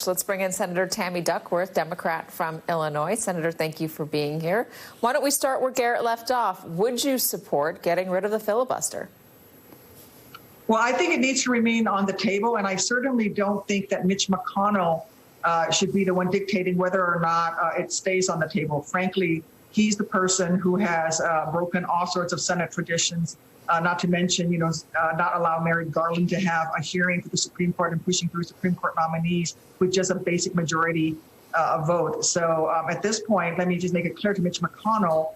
Let's bring in Senator Tammy Duckworth, Democrat from Illinois. Senator, thank you for being here. Why don't we start where Garrett left off? Would you support getting rid of the filibuster? Well, I think it needs to remain on the table, and I certainly don't think that Mitch McConnell should be the one dictating whether or not it stays on the table. Frankly, he's the person who has broken all sorts of Senate traditions, not to mention, not allow Merrick Garland to have a hearing for the Supreme Court and pushing through Supreme Court nominees with just a basic majority vote. So at this point, let me just make it clear to Mitch McConnell,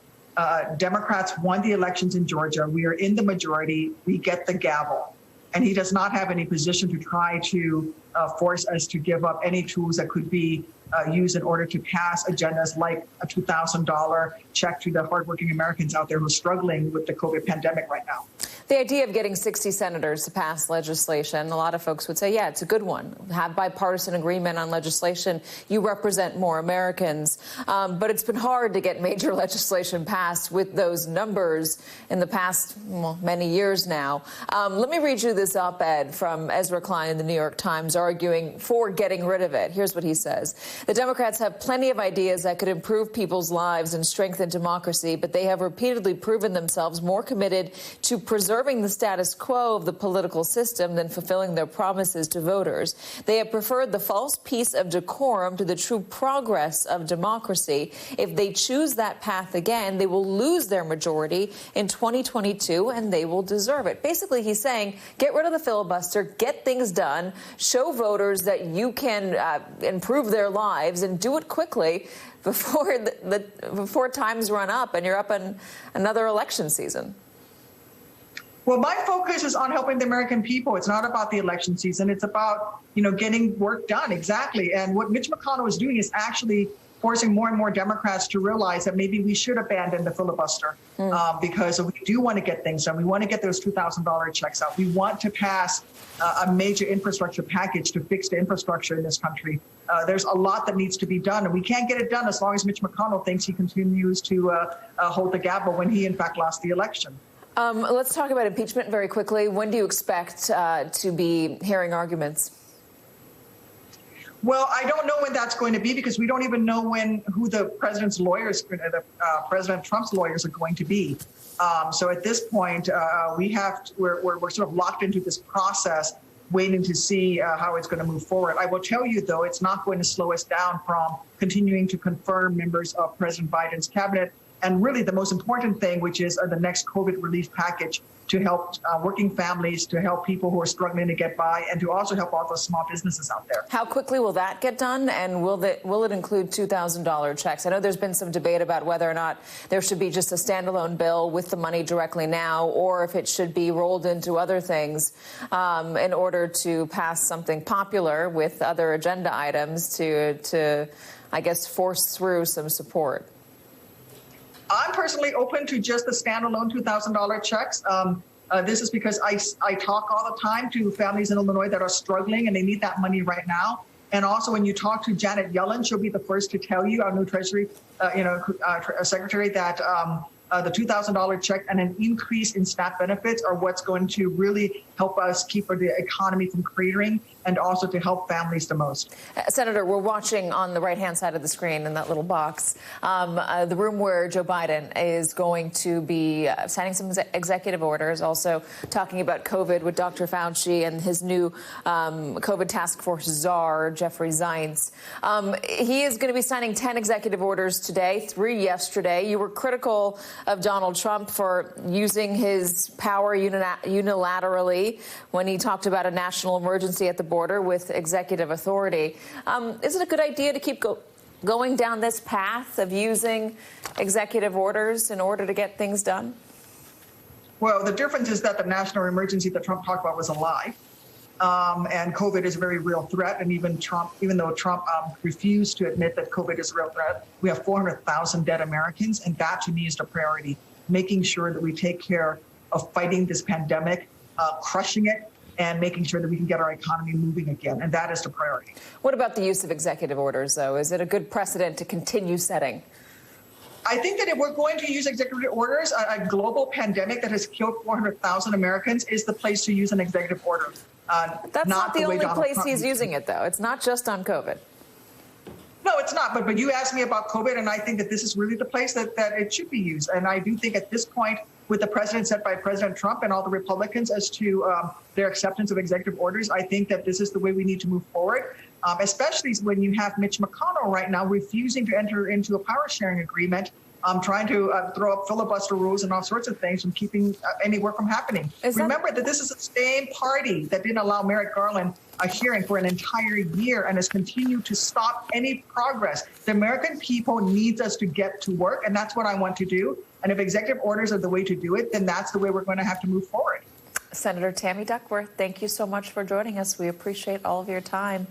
Democrats won the elections in Georgia. We are in the majority. We get the gavel. And he does not have any position to try to force us to give up any tools that could be used in order to pass agendas like a $2,000 check to the hardworking Americans out there who are struggling with the COVID pandemic right now. The idea of getting 60 senators to pass legislation, a lot of folks would say, yeah, it's a good one. Have bipartisan agreement on legislation. You represent more Americans. But it's been hard to get major legislation passed with those numbers in the past, many years now. Let me read you this op-ed from Ezra Klein in the New York Times arguing for getting rid of it. Here's what he says. The Democrats have plenty of ideas that could improve people's lives and strengthen democracy, but they have repeatedly proven themselves more committed to preserving the status quo of the political system than fulfilling their promises to voters. They have preferred the false peace of decorum to the true progress of democracy. If they choose that path again, they will lose their majority in 2022, and they will deserve it. Basically, he's saying, get rid of the filibuster, get things done, show voters that you can improve their lives, and do it quickly before times run up and you're up in another election season. Well, my focus is on helping the American people. It's not about the election season. It's about, getting work done. Exactly. And what Mitch McConnell is doing is actually forcing more and more Democrats to realize that maybe we should abandon the filibuster because we do want to get things done. We want to get those $2,000 checks out. We want to pass a major infrastructure package to fix the infrastructure in this country. There's a lot that needs to be done, and we can't get it done as long as Mitch McConnell thinks he continues to hold the gavel when he, in fact, lost the election. Let's talk about impeachment very quickly. When do you expect to be hearing arguments? Well, I don't know when that's going to be because we don't even know who the president's lawyers, President Trump's lawyers, are going to be. So at this point, we're sort of locked into this process, waiting to see how it's going to move forward. I will tell you, though, it's not going to slow us down from continuing to confirm members of President Biden's cabinet. And really the most important thing, which is the next COVID relief package to help working families, to help people who are struggling to get by, and to also help all those small businesses out there. How quickly will that get done? And will it include $2,000 checks? I know there's been some debate about whether or not there should be just a standalone bill with the money directly now, or if it should be rolled into other things in order to pass something popular with other agenda items to I guess, force through some support. I'm personally open to just the standalone $2,000 checks. This is because I talk all the time to families in Illinois that are struggling and they need that money right now. And also, when you talk to Janet Yellen, she'll be the first to tell you, our new Treasury, Secretary, that the $2,000 check and an increase in SNAP benefits are what's going to really help us keep the economy from cratering and also to help families the most. Senator, we're watching on the right-hand side of the screen in that little box, the room where Joe Biden is going to be signing some executive orders, also talking about COVID with Dr. Fauci and his new COVID task force czar, Jeffrey Zients. He is going to be signing 10 executive orders today, 3 yesterday. You were critical of Donald Trump for using his power unilaterally when he talked about a national emergency at the border with executive authority. Is it a good idea to keep going down this path of using executive orders in order to get things done? Well, the difference is that the national emergency that Trump talked about was a lie. And COVID is a very real threat. And even though Trump refused to admit that COVID is a real threat, we have 400,000 dead Americans. And that, to me, is the priority, making sure that we take care of fighting this pandemic, crushing it, and making sure that we can get our economy moving again. And that is the priority. What about the use of executive orders, though? Is it a good precedent to continue setting? I think that if we're going to use executive orders, a global pandemic that has killed 400,000 Americans is the place to use an executive order. That's not the only place Trump he's using it, though. It's not just on COVID. No, it's not. But you asked me about COVID, and I think that this is really the place that it should be used. And I do think at this point, with the precedent set by President Trump and all the Republicans as to their acceptance of executive orders, I think that this is the way we need to move forward, especially when you have Mitch McConnell right now refusing to enter into a power sharing agreement, trying to throw up filibuster rules and all sorts of things from keeping any work from happening. Remember that this is the same party that didn't allow Merrick Garland a hearing for an entire year and has continued to stop any progress. The American people needs us to get to work, and that's what I want to do. And if executive orders are the way to do it, then that's the way we're going to have to move forward. Senator Tammy Duckworth, thank you so much for joining us. We appreciate all of your time.